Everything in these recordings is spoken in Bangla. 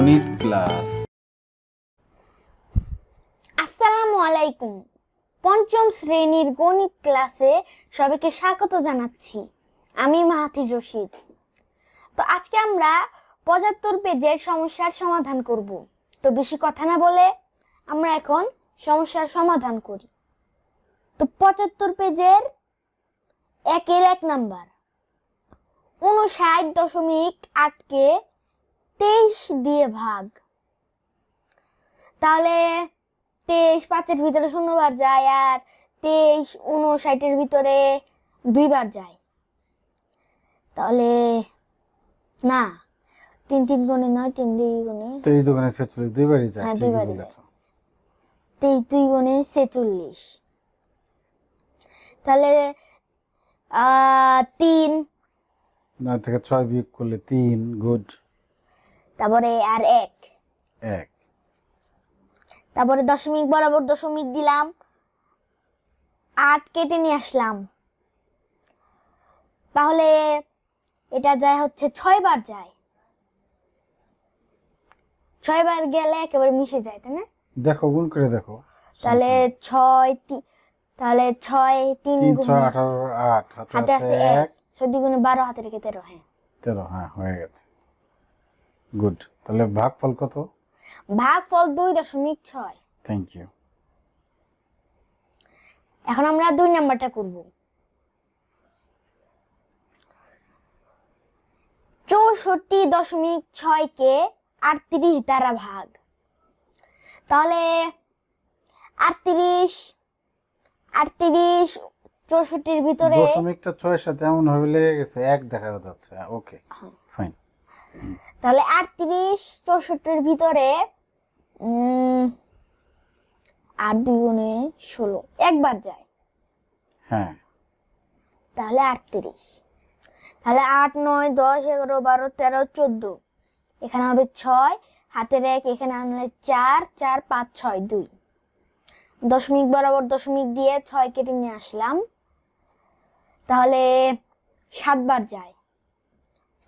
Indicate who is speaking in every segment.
Speaker 1: গণিত ক্লাস।
Speaker 2: আসসালামু আলাইকুম। পঞ্চম শ্রেণীর গণিত ক্লাসে সবাইকে স্বাগত জানাচ্ছি। আমি মাহাথির রশিদ। তো আজকে আমরা ৭৫ পেজের সমস্যার সমাধান করব। তো বেশি কথা না বলে আমরা এখন সমস্যার সমাধান করি। তো ৭৫ পেজের ১ নাম্বার ৫৯.৮কে ২৩ দিয়ে ভাগ। তাহলে ২৩ ৫-এর ভিতরে ০ বার যায়, আর ২৩ ৫৯-এর ভিতরে ২ বার যায়। তাহলে না, ৩ ৩ গুণে ৯, ৩ ২ গুণে
Speaker 1: ২৩ দুগুণে ৪৬, দুইবারই যায়।
Speaker 2: হ্যাঁ,
Speaker 1: ঠিকই
Speaker 2: দুইবারই যায়।
Speaker 1: বলেছ।
Speaker 2: ২৩ ২ গুণে ৪৬। তাহলে ৩,
Speaker 1: ৯ থেকে ৬ বিয়োগ করলে ৩। গুড।
Speaker 2: তারপরে আর ১,
Speaker 1: ১।
Speaker 2: তারপরে দশমিক বরাবর দশমিক দিলাম, ৮ কেটে নিয়ে আসলাম। তাহলে এটা যায় হচ্ছে ৬ বার যায়। ৬ বার গেলে একেবারে মিশে যায়, তাই না?
Speaker 1: দেখো, গুণ করে দেখো।
Speaker 2: তাহলে ৬ তাহলে ৬ ৩
Speaker 1: ৩
Speaker 2: গুণে
Speaker 1: ৬ 18 ৮
Speaker 2: হাতে আছে ১,
Speaker 1: ১
Speaker 2: ১৪ গুণে ১২, হাতে রেখে ১৩। হ্যাঁ,
Speaker 1: ১৩। হ্যাঁ, হয়ে গেছে। গুড। তাহলে ভাগফল কত?
Speaker 2: ভাগফল ২.৬।
Speaker 1: Thank you.
Speaker 2: এখন আমরা ২ নাম্বারটা করব। ৬৪.৬কে ৩৮ দ্বারা ভাগ। তাহলে ৩৮ ৬৪-র ভিতরে
Speaker 1: দশমিকটা ৬ সাথে এমন ভাবে লেগে গেছে ১ দেখা যাচ্ছে। ওকে, ফাইন।
Speaker 2: তাহলে ৩৮ ৬৪-র ভিতরে ৮ ২ গুণে ১৬ একবার যায়।
Speaker 1: হ্যাঁ,
Speaker 2: তাহলে ৩৮। তাহলে ৮ ৯ ১০ ১১ ১২ ১৩ ১৪, এখানে হবে ৬, হাতের ১ এখানে আনলে ৪ ৪ ৫ ৬ ২। দশমিক বরাবর দশমিক দিয়ে ৬ কেটে নিয়ে আসলাম। তাহলে ৭ বার যায়।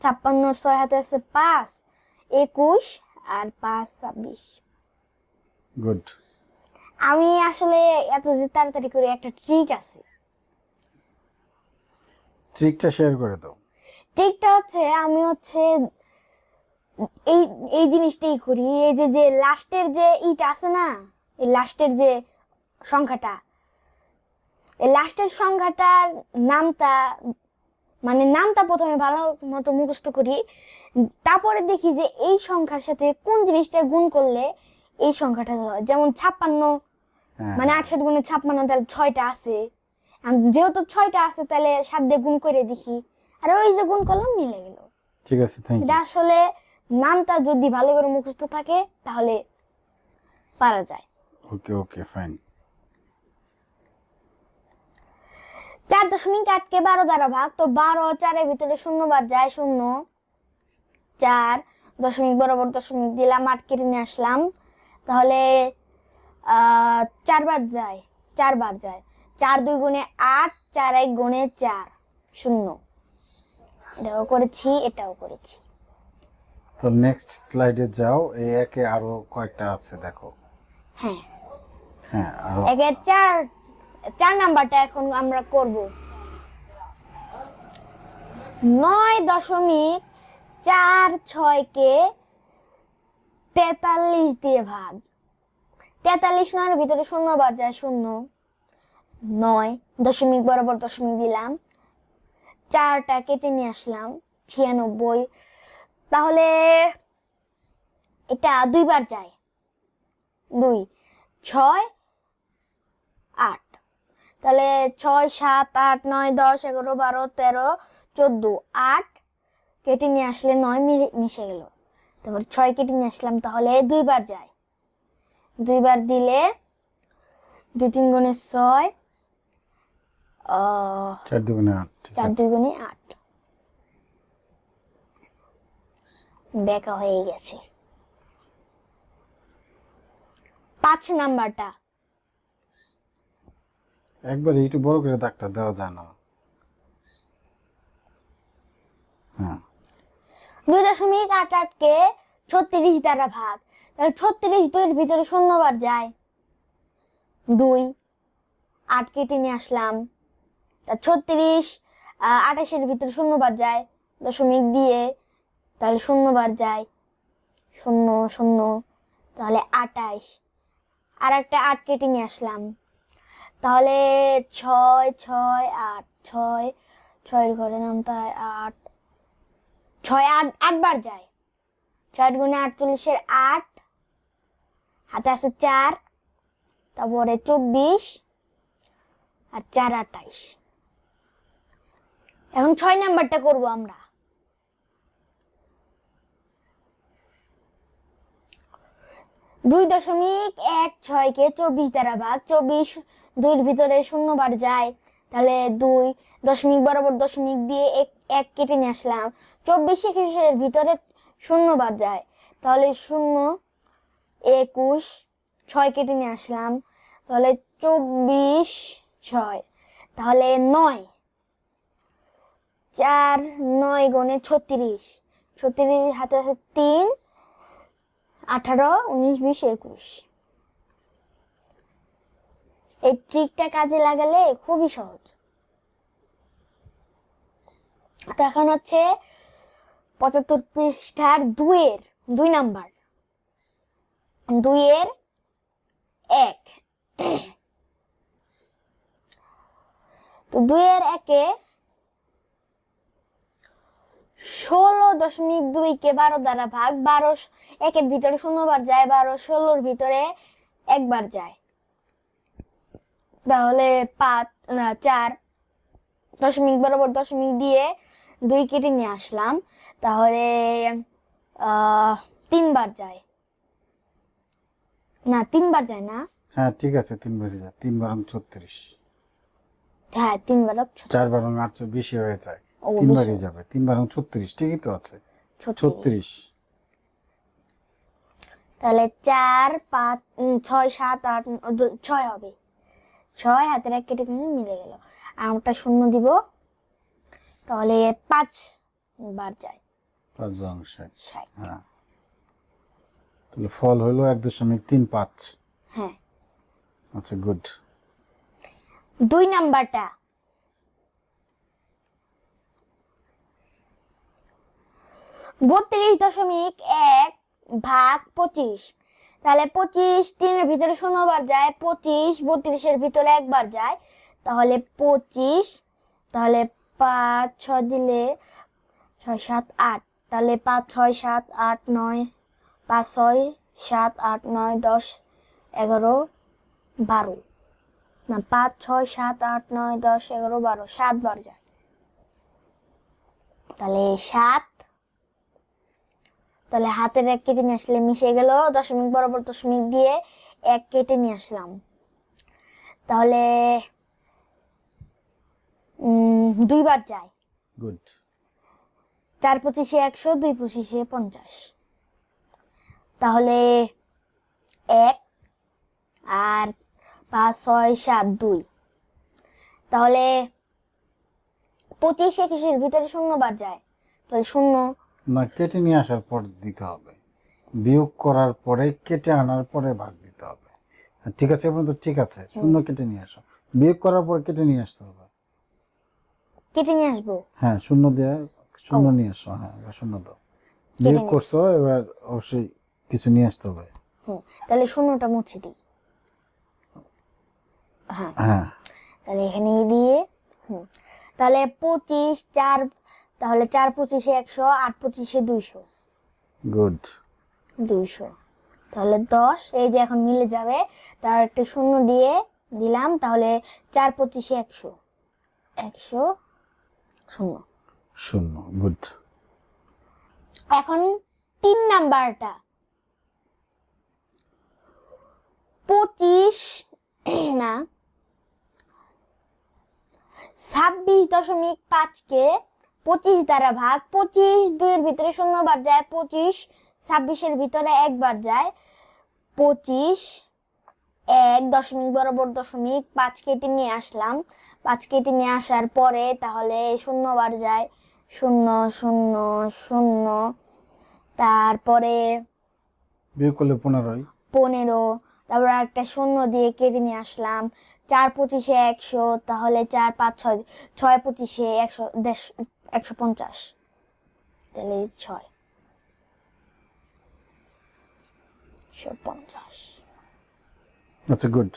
Speaker 2: ৫৬ ৬ হাতে আছে ৫, ২১ আর ৫ ২৬।
Speaker 1: গুড।
Speaker 2: আমি আসলে এত যে তাড়াতাড়ি করে একটা ট্রিক আছে।
Speaker 1: ট্রিকটা শেয়ার করে দাও।
Speaker 2: ট্রিকটা হচ্ছে আমি এই এই জিনিসটাই করি। এই যে লাস্টের যে ইটা আছে না, এই লাস্টের যে সংখ্যাটা, এই লাস্টের সংখ্যাটার নামটা প্রথমে ভালো মতো মুখস্থ করি। তারপরে দেখি যে এই সংখ্যার সাথে কোন জিনিসটা গুণ করলে এই সংখ্যাটা হয়। যেমন ৫৬, মানে ৮ ৭ গুণে ৫৬, তাহলে ৬টা আছে। যেহেতু 6টা আছে, তাহলে ৭ দিয়ে গুণ করে দেখি, আর ওই যে গুণ করলাম, মিলে গেল।
Speaker 1: ঠিক আছে, থ্যাংক
Speaker 2: এটা
Speaker 1: ইউ।
Speaker 2: আসলে নামটা যদি ভালো করে মুখস্থ থাকে তাহলে পারা যায়।
Speaker 1: ওকে ওকে, ফাইন।
Speaker 2: ৪.৮কে ১২ দ্বারা ভাগ। তো ১২, ৪-এর ভিতরে ০ বার যায়, ০ ৪, দশমিক বরাবর দশমিক দিলাম, ৮ কেটে নিয়ে আসলাম। তাহলে ৪ বার যায়, ৪ বার যায়। ৪ ২ গুণে ৮, ৪ ১ গুণে ৪ ০। এটাও করেছি, এটাও করেছি।
Speaker 1: তো নেক্সট স্লাইডে যাও। এই একে আরো কয়েকটা আছে, দেখো।
Speaker 2: হ্যাঁ,
Speaker 1: হ্যাঁ, আরো
Speaker 2: ১-এর ৪ নাম্বারটা এখন আমরা করব। ৯.৪৬কে ৪৩ দিয়ে ভাগ। ৪৩ ৯-এর ভিতরে ০ বার যায়, ০ ৯, দশমিক বরাবর দশমিক দিলাম, ৪টা কেটে নিয়ে আসলাম, ৯৬। তাহলে এটা ২ বার যায়, ২ ৬ ৮। তাহলে ৬ ৭ ৮ ৯ ১০ ১১ ১২ ১৩ ১৪ ৮ কেটে নিয়ে আসলে ৯ মিশে গেল। তারপর ৬ কেটে নিয়ে আসলাম, তাহলে ২ বার যায়। ২ বার দিলে ২ ৩ গুণে ৬,
Speaker 1: ৪ দুগুণে ৮।
Speaker 2: ৪ ২ গুণে ৮। বেকা হয়ে গেছে। ৫ নাম্বারটা
Speaker 1: একবার একটু বড় করে দাগটা দেওয়া যায় না? হ্যাঁ,
Speaker 2: ২.৮৮কে 36 দ্বারা ভাগ, তাহলে 36 2 এর ভিতরে শূন্যবার যায় 2, 8 কেটে নিয়ে আসলাম। তা 36 28 এর ভিতরে শূন্যবার যায় দশমিক দিয়ে, তাহলে শূন্যবার যায় 0 0, তাহলে 28। আর একটা 8 কেটে নিয়ে আসলাম, তাহলে 6 6 8 6 6 এর ঘরে নামটা 8 6 8 8 বার যায়। 6 গুণে 48 এর 8, হাতে আছে 4, তারপরে 24 আর 4 28। এখন 6 নাম্বারটা করব আমরা। 2.16 কে 24 দ্বারা ভাগ, 24 2 এর ভিতরে শূন্যবার যায়, তাহলে 2 দশমিক বরাবর দশমিক দিয়ে এক কেটে নিয়ে আসলাম। 24 21 এর ভিতরে শূন্যবার যায়, তাহলে 0 21 6 কেটে নিয়ে আসলাম, তাহলে 24 6, তাহলে 9 4 9 গুণে 36, 36 হাতে আছে 3 18 19 20 21। এই ট্রিকটা কাজে লাগালে খুবই সহজ। তো এখন হচ্ছে 75 পৃষ্ঠার 2 নাম্বার, 2 এর 1। তো 2 এর 1-এ 16.2 কে 12 দ্বারা ভাগ, 12 1 এর ভিতরে শূন্যবার যায়, 12 16 এর ভিতরে একবার যায়, তাহলে 4 দশমিক বরাবর দশমিক দিয়ে 2 কেটে নিয়ে আসলাম, তাহলে 3 বার যায় না, 3 বার যায় না,
Speaker 1: হ্যাঁ ঠিক আছে, 3 বারই যায়, 3 বারং 36,
Speaker 2: হ্যাঁ 3 বার
Speaker 1: 4 বারং 8 বেশি হয়ে যায়,
Speaker 2: ও
Speaker 1: 3
Speaker 2: বেশি।
Speaker 1: বারই যাবে, 3 বারং 36, ঠিকই তো আছে 36।
Speaker 2: তাহলে 4 5 6 7 8 6 হবে, 6 হাতের 1 কেটে নিয়ে মিলে গেল, আর আমরা 0 দিব, তাহলে 5 বার যায়
Speaker 1: 5 বারং 60।
Speaker 2: 60।
Speaker 1: হ্যাঁ, তাহলে ফল হলো 1.35।
Speaker 2: হ্যাঁ।
Speaker 1: আচ্ছা, গুড।
Speaker 2: 2 নাম্বারটা 32.1 ভাগ 25, তাহলে 25 3 এর ভিতরে শূন্যবার যায়, 25 32 এর ভিতরে একবার যায়, তাহলে 25, তাহলে 5 6 দিলে 6 7 8, তাহলে 5 6 7 8 9, 5 6 7 8 9 10 11 12, না 5 6 7 8 9 10 11 12, 7 বার যায়, তাহলে 7, তাহলে হাতের 1 কেটে নিয়ে আসলে মিশে গেল, দশমিক বরাবর দশমিক দিয়ে 1 কেটে নিয়ে আসলাম, তাহলে 2 বার যায়,
Speaker 1: গুড।
Speaker 2: 4 25 100, 2 25 50, তাহলে 1 আর 5 6 7 2, তাহলে 25 21 এর ভিতরে শূন্যবার যায়, তাহলে 0
Speaker 1: না, কেটে নিয়ে আসার পর দিতে হবে, বিয়োগ করার পরে কেটে আনার পরে ভাগ দিতে হবে। ঠিক আছে, এখন তো ঠিক আছে, 0 কেটে নিয়ে আসো, বিয়োগ করার পর কেটে নিয়ে আসতে হবে।
Speaker 2: কেটে নিয়ে আসবো,
Speaker 1: হ্যাঁ, 0 দিয়ে 0 নিয়ে আসো, হ্যাঁ, এবার 0 দাও, বিয়োগ করছো, এবার অবশ্যই কিছু নিয়ে আসতে হবে।
Speaker 2: তাহলে 0টা মুছে দিই, হ্যাঁ
Speaker 1: হ্যাঁ,
Speaker 2: তাহলে এখানে দিয়ে তাহলে 25 4, তাহলে 4 25 100, 8 25 200,
Speaker 1: গুড।
Speaker 2: 200, তাহলে 10, এই যে এখন মিলে যাবে, তার একটা 0 দিয়ে দিলাম, তাহলে 4 25 100 100 0।
Speaker 1: 0, গুড।
Speaker 2: এখন 3 নাম্বারটা 25 না 26.5 কে 25 দ্বারা ভাগ, 25 2 এর ভিতরে শূন্যবার যায়, 25 26 এর ভিতরে একবার যায়, 25 1 দশমিক বরাবর দশমিক 5 কেটে নিয়ে আসলাম, 5 কেটে নিয়ে আসার পরে তাহলে শূন্যবার যায় 0 0 0, তারপরে
Speaker 1: বিয়োগ করলে 15।
Speaker 2: 15, তারপর একটা শূন্য দিয়ে কেটে নিয়ে আসলাম। 4 25-এ 100, তাহলে 4 5 6, 6 25-এ 100, 150, তাহলে 6 150।
Speaker 1: আচ্ছা গুড।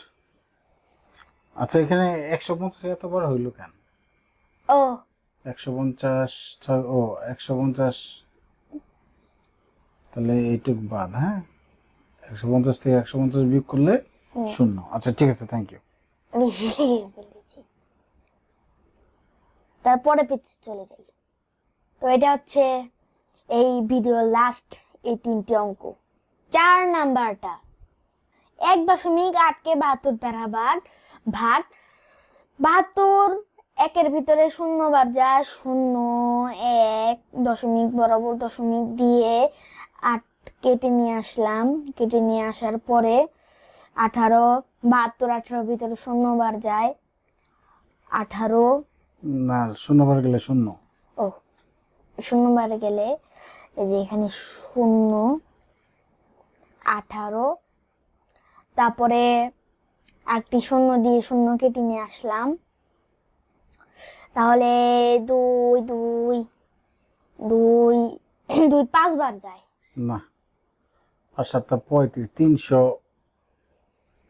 Speaker 1: আচ্ছা এখানে 150 এত বড় হইলো কেন?
Speaker 2: ও
Speaker 1: 150 ও 150, তাহলে এইটুক বাদ। হ্যাঁ, 150 থেকে 150 বিয়োগ করলে 0। আচ্ছা ঠিক আছে, থ্যাংক ইউ।
Speaker 2: বেশি লিখে ফেলেছি। তারপরে পেজে চলে যাই। তো এটা হচ্ছে এই ভিডিওর লাস্ট এই 3টি অঙ্ক। 4 নাম্বারটা 1.8 কে 72 দ্বারা ভাগ 72 একের ভিতরে শূন্য বার যায়, 0 1 দশমিক বরাবর দশমিক দিয়ে 8 কেটে নিয়ে আসলাম। কেটে নিয়ে আসার পরে 18, 72 18 ভিতরে শূন্য বার যায়, 18।
Speaker 1: না, 0 বার গেলে 0।
Speaker 2: ও, শূন্য বারে গেলে এই যে এখানে 0, 18, তারপরে আরেকটি শূন্য দিয়ে শূন্য কেটে নিয়ে আসলাম। তাহলে 2 2 2 2 5 বার যায়।
Speaker 1: না, আর 7 35, 300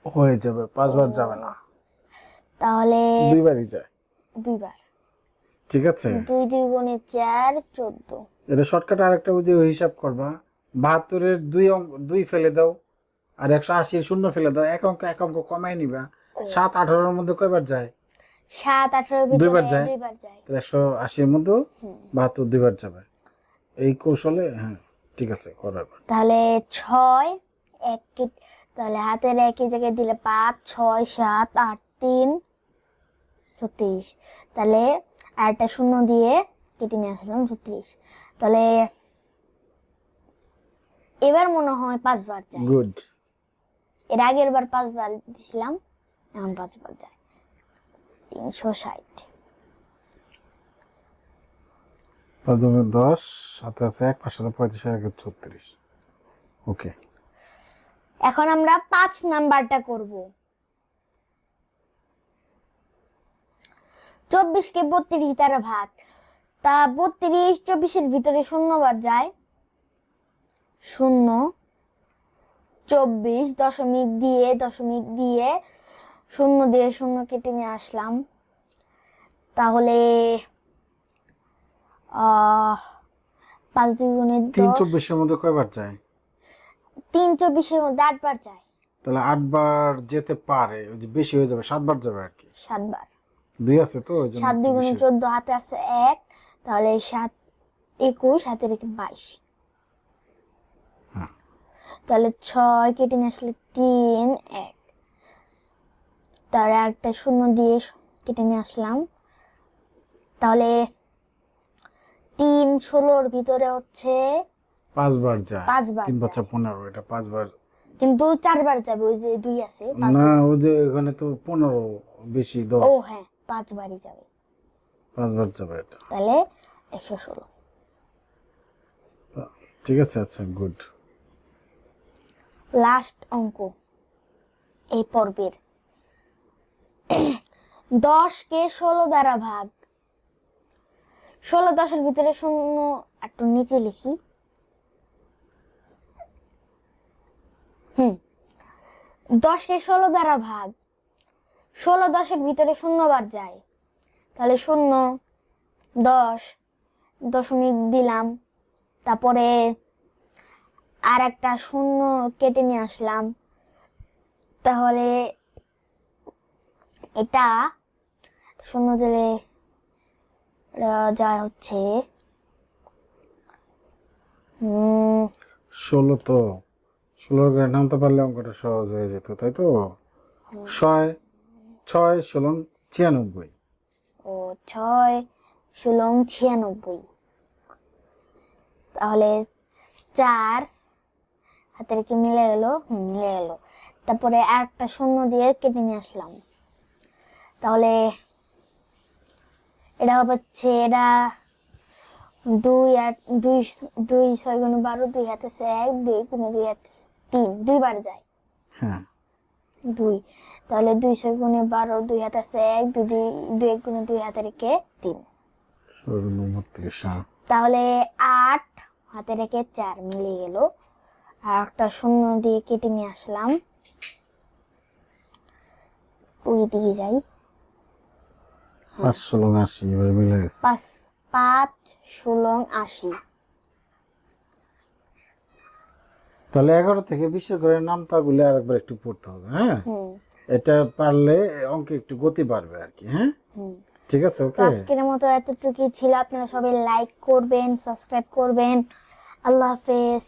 Speaker 1: হয়ে যাবে, 5 বার যাবে না,
Speaker 2: তাহলে
Speaker 1: 2 বারই যায়।
Speaker 2: 2 বার।
Speaker 1: ঠিক আছে,
Speaker 2: 2 2 গুণে 4 14।
Speaker 1: এটা শর্টকাট আরেকটা বুঝে হিসাব করবা। 72-এর 2 ফেলে দাও, আর 180-এর 0 ফেলে দাও, এক অঙ্ক কমাই নিবা। 7 18-এর মধ্যে কয়বার যায়?
Speaker 2: 7 18
Speaker 1: 2
Speaker 2: ভিতরে
Speaker 1: বার যায়।
Speaker 2: 2 বার যায়।
Speaker 1: 180-এর মধ্যে 72 2 বার যাবে। এই কৌশলে হ্যাঁ ঠিক আছে, করো এবার।
Speaker 2: তাহলে 6 1 তাহলে হাতের একই জায়গায় দিলে 5 6 7 8 3 36। তাহলে আর একটা শূন্য দিয়ে কেটে নিয়ে আসলাম 36। তাহলে এবার মনে হয় 5 বার যায়।
Speaker 1: গুড।
Speaker 2: এর আগের বার 5 বার দিছিলাম, এখন 5 বার যায়। 360।
Speaker 1: প্রথমে 10, সাথে আছে 1, 5 সাথে 35, আর 36। ওকে,
Speaker 2: এখন আমরা 5 নাম্বারটা করব। 24 কে 32 দ্বারা ভাগ, তা 32 24-এর ভিতরে শূন্য বার যায়, 0 24 দশমিক দিয়ে শূন্য দিয়ে শূন্য কেটে নিয়ে আসলাম। তাহলে 5 2 গুণে
Speaker 1: 3
Speaker 2: 10,
Speaker 1: 24-এর মধ্যে কয়বার যায়?
Speaker 2: 3 24-এর মধ্যে 8 বার যায়।
Speaker 1: তাহলে 8 বার যেতে পারে, ওই যে বেশি হয়ে যাবে, 7 বার যাবে আর কি।
Speaker 2: 7 বার।
Speaker 1: 2 আছে তো ওই জন্য
Speaker 2: 7
Speaker 1: একটু
Speaker 2: 2 গুণে
Speaker 1: বেশি।
Speaker 2: 14, হাতে আছে 1, তাহলে 7 21, হাতে রেখে 22।
Speaker 1: হ্যাঁ,
Speaker 2: তাহলে 6 কেটে নিয়ে আসলে 3 1, তাহলে একটা শূন্য দিয়ে কেটে নিয়ে আসলাম। তাহলে 3 16-র ভিতরে হচ্ছে
Speaker 1: 5 বার যায়।
Speaker 2: 5 বার
Speaker 1: 3 5
Speaker 2: যায়।
Speaker 1: 15, এটা 5 বার।
Speaker 2: কিন্তু 4 বার যাবে, ওই যে 2 আছে।
Speaker 1: না, ওই যে এখানে তো 15 বেশি 10,
Speaker 2: ও হ্যাঁ, 5 বারই যাবে।
Speaker 1: 5 বার যাবে এটা।
Speaker 2: তাহলে 116।
Speaker 1: ঠিক আছে, আচ্ছা গুড।
Speaker 2: লাস্ট অঙ্ক এই পর্বের। 10 কে 16 দ্বারা ভাগ, 16 10-এর ভিতরে শূন্য, একটু নিচে লিখি। 10 কে 16 দ্বারা ভাগ, 16 10-এর ভিতরে শূন্য বার যায়, তাহলে 0 10 দশমিক দিলাম। তারপরে আর একটা শূন্য কেটে নিয়ে আসলাম। তাহলে এটা শূন্য দিলে যায় হচ্ছে
Speaker 1: 16, তো 16 করে নামতে পারলে অঙ্কটা সহজ হয়ে যেত, তাই তো। 6 6 16 96।
Speaker 2: ও 6 16 96। তাহলে 4 হাতে রেখে মিলে গেল, মিলে গেল। তারপরে আর একটা শূন্য দিয়ে কেটে নিয়ে আসলাম। তাহলে এটা হচ্ছে, এটা 2 আর 2 2 6 গুণে 12, 2 হাতে আছে 1, 2 গুণে 2 হাতে 3 দুইবার যায়
Speaker 1: হ্যাঁ
Speaker 2: 2, তাহলে 200 গুণে 12, 2 হাতে আছে 1, 2 1 গুণে 2 হাতে রেখে 3,
Speaker 1: 32 হ্যাঁ।
Speaker 2: তাহলে 8 হাতে রেখে 4 মিলে গেল। আর একটা শূন্য দিয়ে কেটে নিয়ে আসলাম, ওই দিকে যাই,
Speaker 1: 5 16 80 এবার মিলে গেছে।
Speaker 2: 5 5 16 80।
Speaker 1: তাহলে 11 থেকে 20 করে নামতাগুলো আরেকবার একটু পড়তে হবে, হ্যাঁ
Speaker 2: হুম
Speaker 1: এটা পারলে অঙ্কে একটু গতি বাড়বে আর কি। হ্যাঁ
Speaker 2: হুম।
Speaker 1: ঠিক আছে,
Speaker 2: তো
Speaker 1: ওকে।
Speaker 2: আজকের মতো এতটুকুই ছিল, আপনারা সবাই লাইক করবেন, সাবস্ক্রাইব করবেন। আল্লাহ হাফেজ।